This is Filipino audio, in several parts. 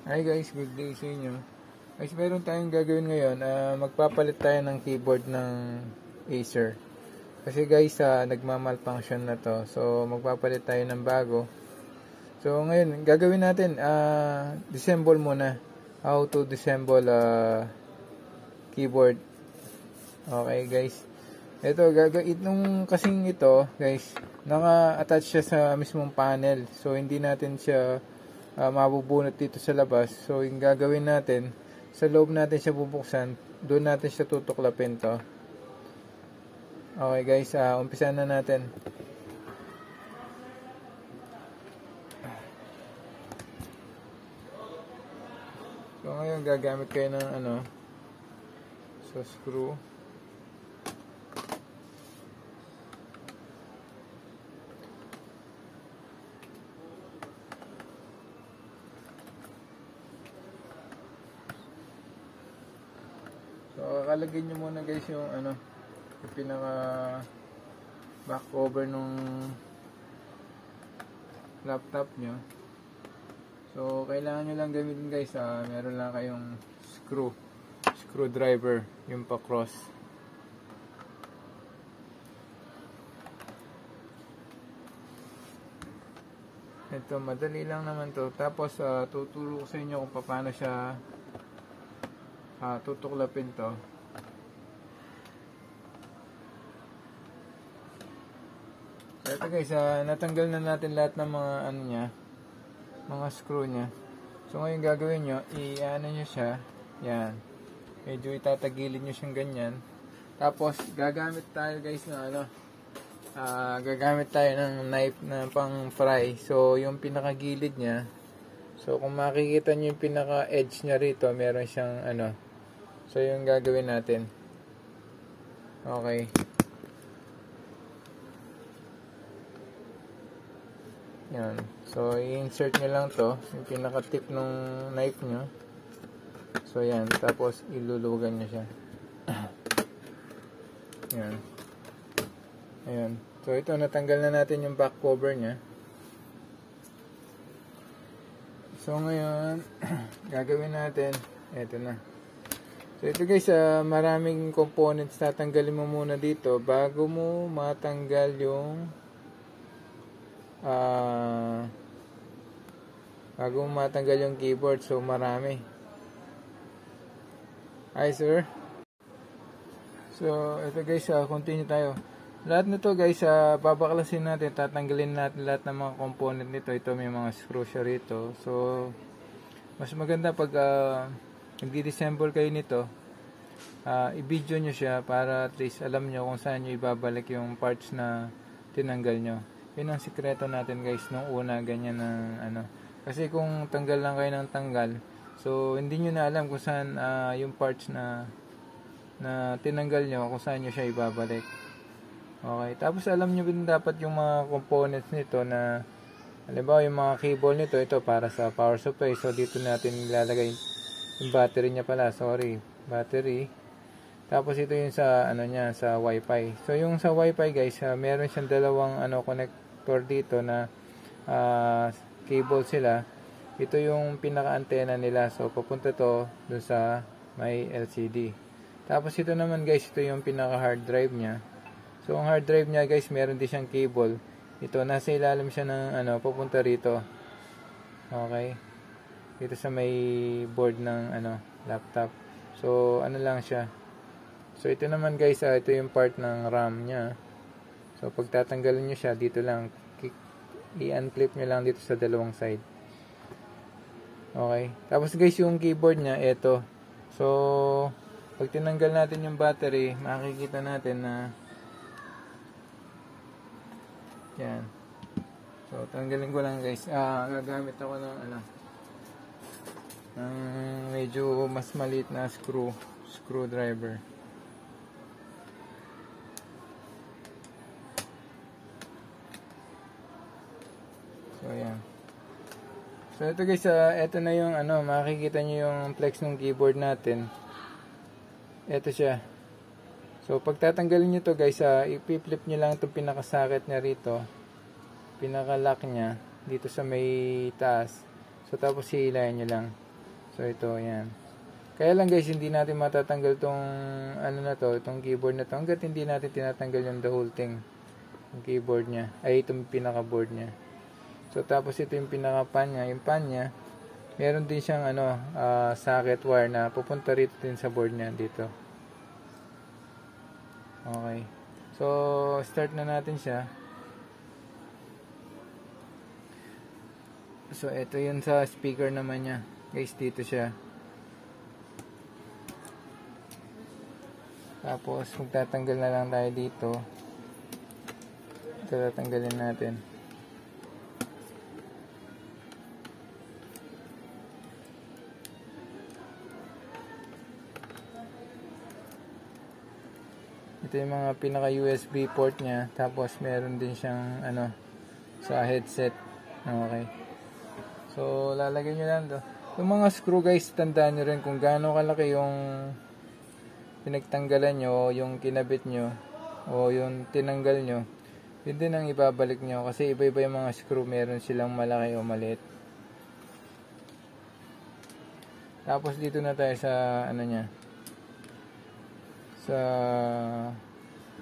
Hi guys, good day sa inyo. Guys, meron tayong gagawin ngayon. Magpapalit tayo ng keyboard ng Acer. Kasi guys, nagmamalfunction na to. So, magpapalit tayo ng bago. So, ngayon, gagawin natin, disassemble muna. How to disassemble keyboard. Okay guys. Ito, itong kasing ito, guys, naka-attach siya sa mismong panel. So, hindi natin siya mabubunot dito sa labas. So, yung gagawin natin, sa loob natin siya bubuksan, doon natin siya tutuklapin to. Okay guys, umpisan na natin. So, ngayon gagamit kayo ng screw. So, kakalagay nyo muna guys yung yung pinaka back cover nung laptop nyo. So, kailangan nyo lang gamitin guys, meron lang kayong screwdriver, yung pa cross. Ito, madali lang naman to. Tapos, tuturo ko sa inyo kung paano siya tutuklapin to. So ito guys, natanggal na natin lahat ng mga mga screw nya. So ngayon gagawin nyo, nyo siya, yan. Medyo itatagilid nyo siyang ganyan. Tapos gagamit tayo guys ng gagamit tayo ng knife na pang fry. So yung pinakagilid nya, so kung makikita nyo yung pinaka edge nya rito, meron siyang so yung gagawin natin. Okay. Yan. So i-insert nyo lang to, yung pinaka tip ng knife nyo. So yan. Tapos ilulugan nyo siya. Yan. Ayan. So ito, natanggal na natin yung back cover nya. So ngayon gagawin natin, eto na. So ito guys, maraming components tatanggalin mo muna dito bago mo matanggal yung keyboard. So marami. Hi sir. So ito guys, continue tayo. Lahat nito guys, babaklasin natin, tatanggalin natin lahat ng mga component nito. Ito may mga screw siya rito. So mas maganda pag nagdi-disassemble kayo nito, i-video nyo siya para at least alam nyo kung saan nyo ibabalik yung parts na tinanggal nyo. Yun ang sikreto natin guys nung una, ganyan ng kasi kung tanggal lang kayo ng tanggal, so hindi nyo na alam kung saan yung parts na tinanggal nyo, kung saan nyo siya ibabalik. Okay, tapos alam nyo din dapat yung mga components nito na halimbawa yung mga cable nito, ito para sa power supply. So dito natin ilalagay yung battery niya pala, battery. Tapos ito yung sa sa wifi. So yung sa wifi guys, meron siyang dalawang connector dito na cable sila. Ito yung pinaka-antena nila. So papunta to dun sa may LCD. Tapos ito naman guys, ito yung pinaka-hard drive niya. So ang hard drive niya guys, meron din siyang cable. Ito, nasa ilalim siya ng papunta rito. Okay. Dito sa may board ng laptop. So lang siya. So ito naman guys, ito yung part ng RAM niya. So pag tatanggalin niyo siya, dito lang i-unclip niyo lang dito sa dalawang side. Okay. Tapos guys, yung keyboard niya, ito. So pag tinanggal natin yung battery, makikita natin na yan. So tanggalin ko lang guys. Gagamit ako ng medyo mas maliit na screwdriver. So yan. So ito guys, ito na yung makikita nyo yung flex ng keyboard natin. Ito siya. So pag tatanggalin nyo to guys, i-flip nyo lang itong pinaka-socket nya rito, pinaka-lock nya dito sa may taas. So tapos hihilahin nyo lang. So ito, yan. Kaya lang guys, hindi natin matatanggal tong ano na to, itong keyboard na to hangga't hindi natin tinatanggal yung the whole thing. Yung keyboard niya, ay itong pinaka board niya. So tapos ito yung pinaka pan niya, yung pan niya, meron din siyang ano, socket wire na pupunta rito din sa board niya dito. Okay. So start na natin siya. So ito yun sa speaker naman niya. Guys, dito siya. Tapos magtatanggal na lang tayo dito. Ito tatanggalin natin. Ito yung mga pinaka USB port niya. Tapos meron din siyang ano sa headset. Okay. So lalagyan nyo lang to. Yung mga screw guys, tandaan nyo rin kung gaano kalaki yung pinagtanggalan nyo o yung kinabit nyo o yung tinanggal nyo. Yun din ang ibabalik nyo kasi iba-iba yung mga screw. Meron silang malaki o maliit. Tapos dito na tayo sa ano nya, sa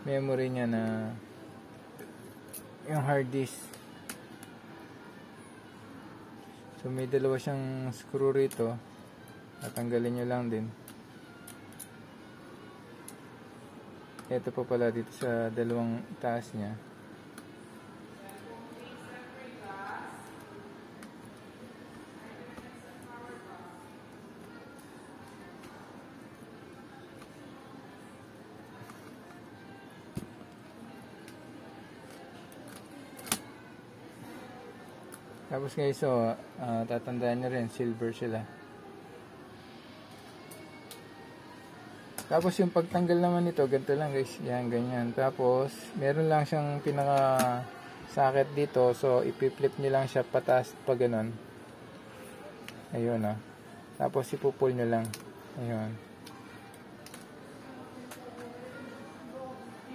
memory niya na yung hard disk. So may dalawa siyang screw rito. Tatanggalin nyo lang din. Ito pa pala dito sa dalawang taas niya. Tapos guys, so tatandaan nyo rin, silver sila. Tapos yung pagtanggal naman nito, ganito lang guys, yan, ganyan. Tapos meron lang siyang pinaka socket dito, so ipi-flip nyo lang siya pataas pa ganun. Ayun o. Tapos ipupull nyo lang. Ayun.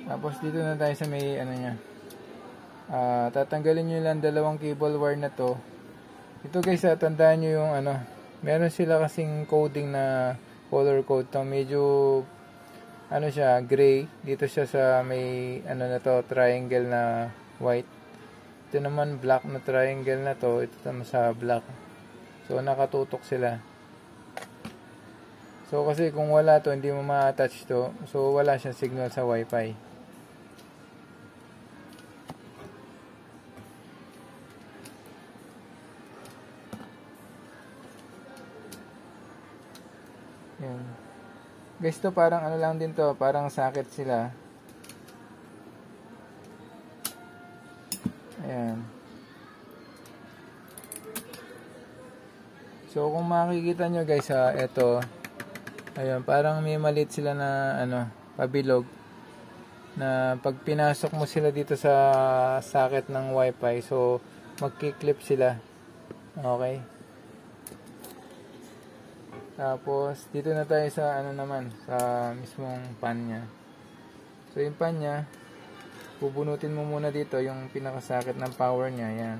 Tapos dito na tayo sa may ano nya. Tatanggalin nyo lang dalawang cable wire na to. Ito guys, tandaan nyo yung ano, meron sila kasing coding na color code to, medyo ano siya, gray. Dito siya sa may ano na to, triangle na white. Ito naman black na triangle na to, ito naman sa black. So nakatutok sila. So kasi kung wala to, hindi mo ma-attach to, so wala siyang signal sa wifi. Yan. Guys, to parang ano lang din to, parang socket sila. Ayan. So kung makikita nyo guys, ito, ayun, parang may maliit sila na ano, pabilog na pag pinasok mo sila dito sa socket ng wifi, so magki-clip sila. Okay. Tapos dito na tayo sa ano naman, sa mismong pan niya. So yung pan niya, bubunutin mo muna dito yung pinakasakit ng power niya, yan.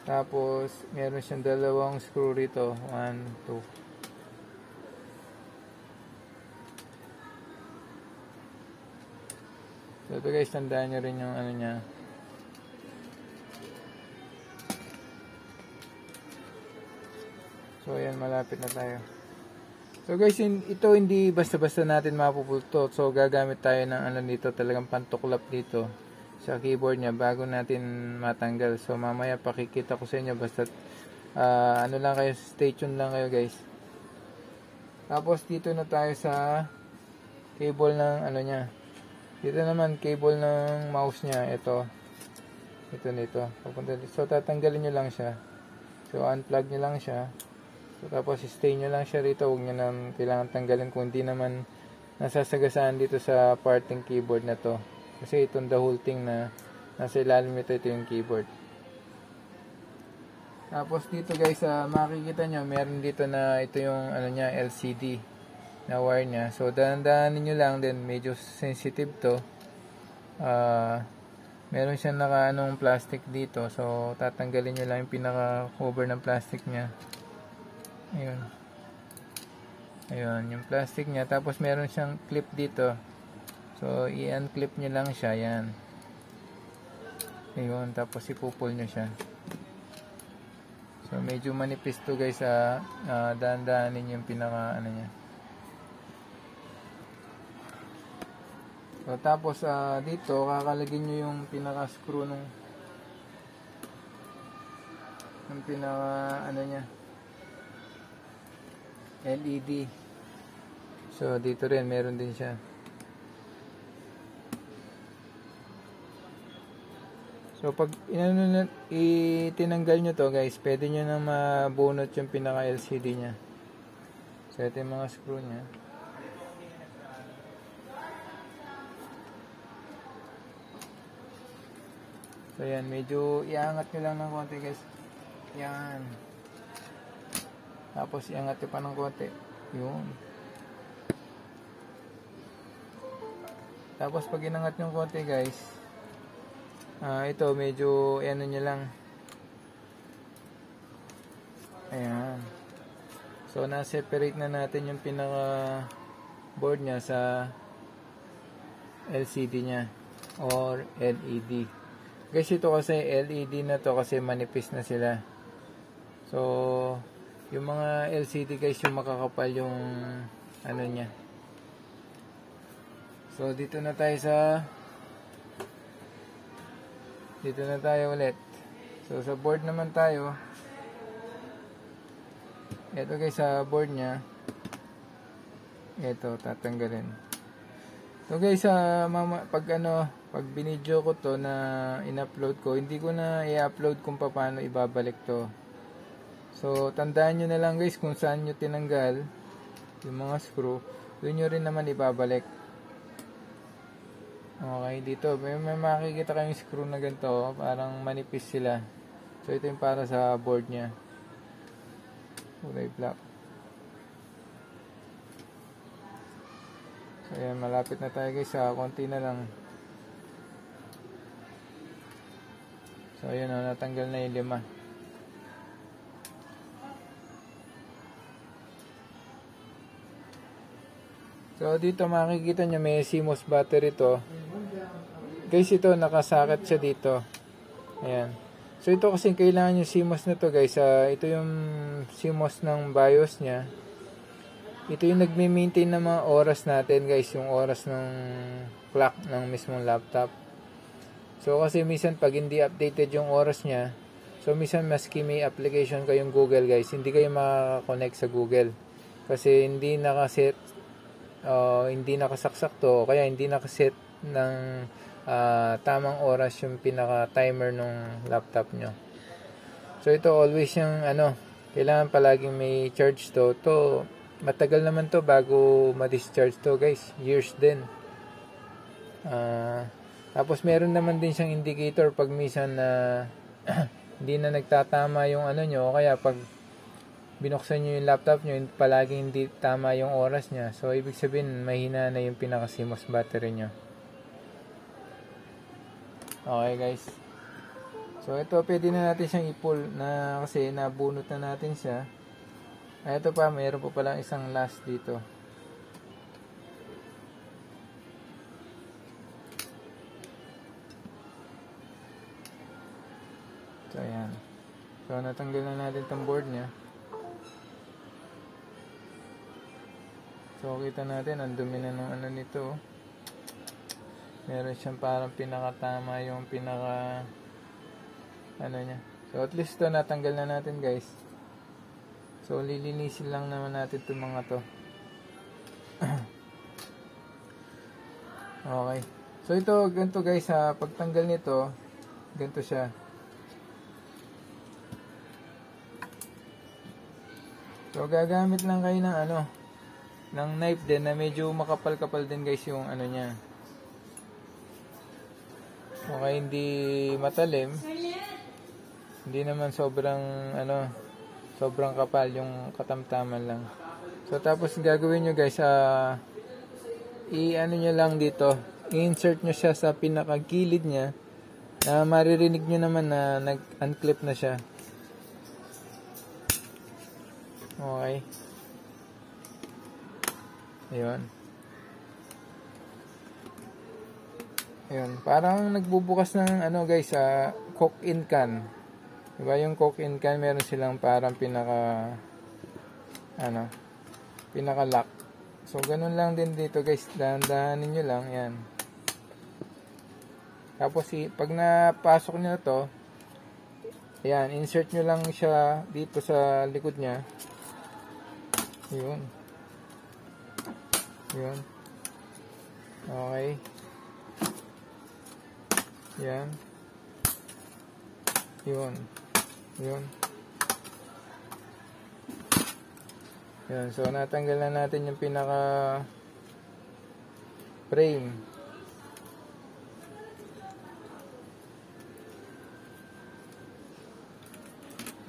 Tapos meron siyang dalawang screw rito, 1, 2. So ito guys, tandaan nyo rin yung ano niya. So ayan, malapit na tayo. So guys, ito hindi basta-basta natin mapupultot. So gagamit tayo ng ano dito, talagang pantuklap dito sa keyboard niya bago natin matanggal. So mamaya pakikita ko sa inyo, basta ano lang kayo, stay tuned lang kayo guys. Tapos dito na tayo sa cable ng ano niya. Dito naman cable ng mouse niya, ito nito. So tatanggalin nyo lang siya. So unplug nyo lang siya. So, tapos stay nyo lang siya rito, huwag nyo na kailangan tanggalin kung hindi naman nasasagasaan dito sa parting keyboard na to. Kasi itong the whole thing na nasa ilalim ito yung keyboard. Tapos dito guys, makikita nyo, meron dito na ito yung ano nya, LCD na wire nya. So dahan-dahanin nyo lang din, medyo sensitive to. Meron siyang naka-anong plastic dito. So tatanggalin nyo lang yung pinaka cover ng plastic nya. Ayun. Ayun, yung plastic niya. Tapos meron siyang clip dito. So, i-unclip nyo lang siya. Yan. Ayun, tapos ipupul nyo siya. So, medyo manipis to guys. Daan-daanin yung pinaka ano niya. So, tapos dito, kakalagin nyo yung pinaka screw ng pinaka ano niya, LED. So, dito rin, meron din siya. So, pag itinanggal nyo to guys, pwede nyo na mabunot yung pinaka LCD nya. So, ito yung mga screw nya. So, yan, medyo iangat nyo lang ng konti guys. Yan. Tapos, iangat nyo pa ng konti. Yun. Tapos, pag inangat nyo ng konti guys, ito, medyo, ano nyo lang. Ayan. So, na-separate na natin yung pinaka board nya sa LCD nya or LED. Guys, ito kasi LED na to kasi manipis na sila. So, yung mga LCD guys, yung makakapal yung ano nya. So, dito na tayo ulit. So, sa board naman tayo. Ito guys, sa board nya. Ito, tatanggalin. So guys, pag binidyo ko to na in-upload ko, hindi ko na i-upload kung paano ibabalik to. So, tandaan nyo na lang guys kung saan nyo tinanggal yung mga screw, doon nyo rin naman ibabalik. Okay, dito may makikita kayong screw na ganito, parang manipis sila. So, ito yung para sa board nya. Kulay black. So, ayan, malapit na tayo guys, konti na lang. So, ayan o, natanggal na yung 5. So, dito makikita nyo may CMOS battery to. Guys, ito, nakasakit siya dito. Ayan. So, ito kasi kailangan yung CMOS na to guys. Ito yung CMOS ng BIOS nya. Ito yung nagme-maintain ng mga oras natin guys. Yung oras ng clock ng mismong laptop. So, kasi minsan pag hindi updated yung oras nya, so minsan maski may application kayong Google guys, hindi kayo makaka-connect sa Google. Kasi hindi nakaset, hindi nakasaksak to, kaya hindi nakaset ng tamang oras yung pinaka-timer ng laptop nyo. So, ito always yung kailangan palaging may charge to. Matagal naman to bago ma-discharge to guys. Years din. Tapos meron naman din siyang indicator pag minsan na hindi na nagtatama yung nyo. Kaya pag binuksan nyo yung laptop nyo, palaging hindi tama yung oras nya. So, ibig sabihin, mahina na yung pinaka-CMOS battery nyo. Okay guys. So, ito pwede na natin siyang i-pull na kasi nabunot na natin siya. Ito pa, mayroon pa pala isang last dito. So, ayan. So, natanggal na natin itong board niya. So, kita natin, ang dumi na ng nito. Meron siyang parang pinakatama yung pinaka niya. So, at least ito, natanggal na natin guys. So, lilinisin lang naman natin itong mga to. Okay. So, ito, ganito guys, pagtanggal nito, ganito siya. So, gagamit lang kayo ng ng knife din na medyo makapal-kapal din guys yung niya. Okay, hindi matalim. Hindi naman sobrang sobrang kapal, yung katamtaman lang. So, tapos gagawin nyo guys, nyo lang dito, i-insert nyo siya sa pinakagilid nya, na maririnig nyo naman na nag-unclip na siya. Okay. Ayun. Ayun. Parang nagbubukas ng ano guys, coke in can. Diba yung coke in can, meron silang parang pinaka lock. So, ganun lang din dito guys. Dahan-dahanin nyo lang. Yan. Tapos, pag napasok nyo na to, ayan, insert nyo lang siya dito sa likod niya. Yun. Yun. Okay. Yan. Yun. Yun. Yan. So, natanggal na natin yung pinaka frame.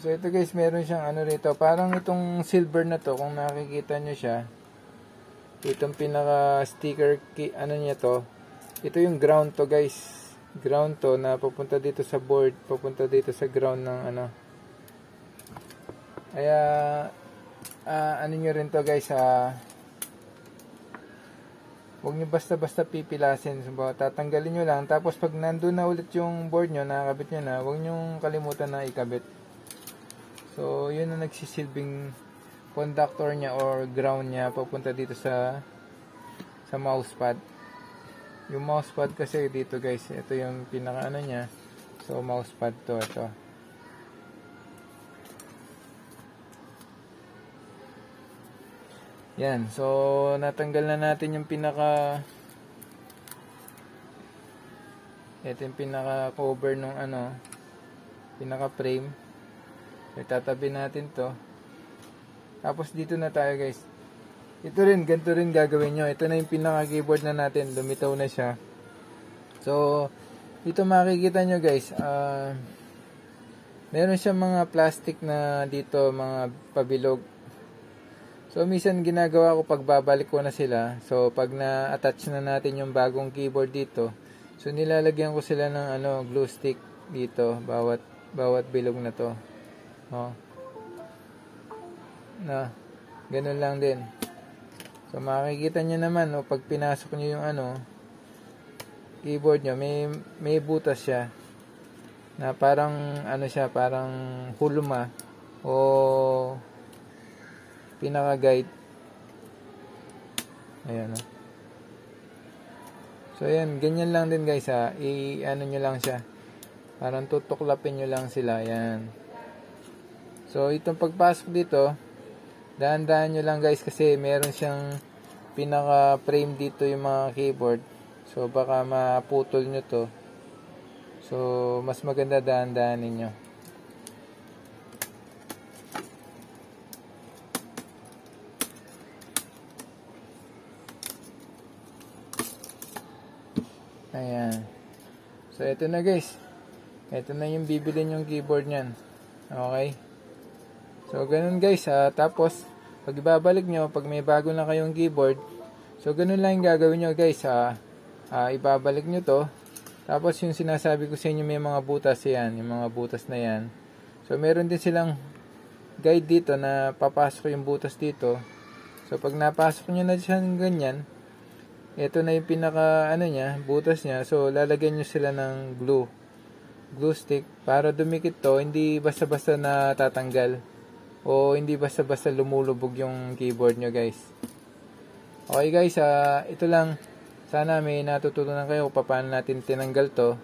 So, ito guys, meron siyang ano rito. Parang itong silver na to, kung nakikita nyo siya. Itong pinaka sticker, ano niya to. Ito yung ground to guys. Ground to na pupunta dito sa board. Pupunta dito sa ground ng ano. Kaya, ano nyo rin to guys, huwag nyo basta-basta pipilasin. So, tatanggalin nyo lang. Tapos, pag nandun na ulit yung board nyo, nakakabit nyo na, huwag nyo kalimutan na ikabit. So, yun ang nagsisilbing conductor niya or ground niya papunta dito sa mousepad. Yung mousepad kasi dito guys, ito yung pinaka ano niya. So, mousepad to, ito. Yan. So, natanggal na natin yung pinaka ito yung pinaka cover nung ano, pinaka frame. Itatabi natin to. Tapos dito na tayo guys. Ito rin, ganito rin gagawin nyo. Ito na yung pinaka keyboard na natin. Lumitaw na siya. So, dito makikita nyo guys. Meron siya mga plastic na dito, mga pabilog. So, minsan ginagawa ko pag babalik ko na sila. So, pag na-attach na natin yung bagong keyboard dito. So, nilalagyan ko sila ng ano, glue stick dito. Bawat bilog na to. Oh. Na, ganun lang din. So, makikita nyo naman, pag pinasok nyo yung ano, keyboard nyo, may butas siya. Na parang, ano siya, parang huluma. O, pinaka-guide. Ayan, oh. So, ayan, ganyan lang din guys, i-ano nyo lang siya. Parang tutuklapin nyo lang sila, ayan. So, itong pagpasok dito, dahan-dahan nyo lang guys kasi meron siyang pinaka-frame dito yung mga keyboard. So, baka maputol nyo to. So, mas maganda dahan-dahanin nyo. Ayan. So, ito na guys. Ito na yung bibilin yung keyboard nyan. Okay. So, ganun guys, tapos, pag ibabalik nyo, pag may bago na kayong keyboard, so, ganun lang yung gagawin nyo guys, ibabalik nyo to, tapos yung sinasabi ko sa inyo, may mga butas yan, yung mga butas na yan. So, meron din silang guide dito na papasok yung butas dito. So, pag napasok nyo na siya ng ganyan, ito na yung pinaka, ano niya, butas niya. So, lalagyan nyo sila ng glue stick, para dumikit to, hindi basta-basta na tatanggal. O hindi basta-basta lumulubog yung keyboard nyo guys. Okay guys, ito lang. Sana may natutunan kayo kung paano natin tinanggal to.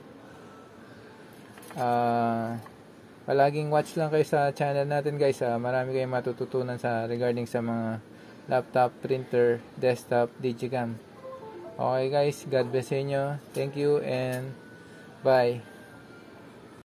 Palaging watch lang kayo sa channel natin guys. Marami kayong matututunan regarding sa mga laptop, printer, desktop, digicam. Okay guys, God bless sa inyo. Thank you and bye.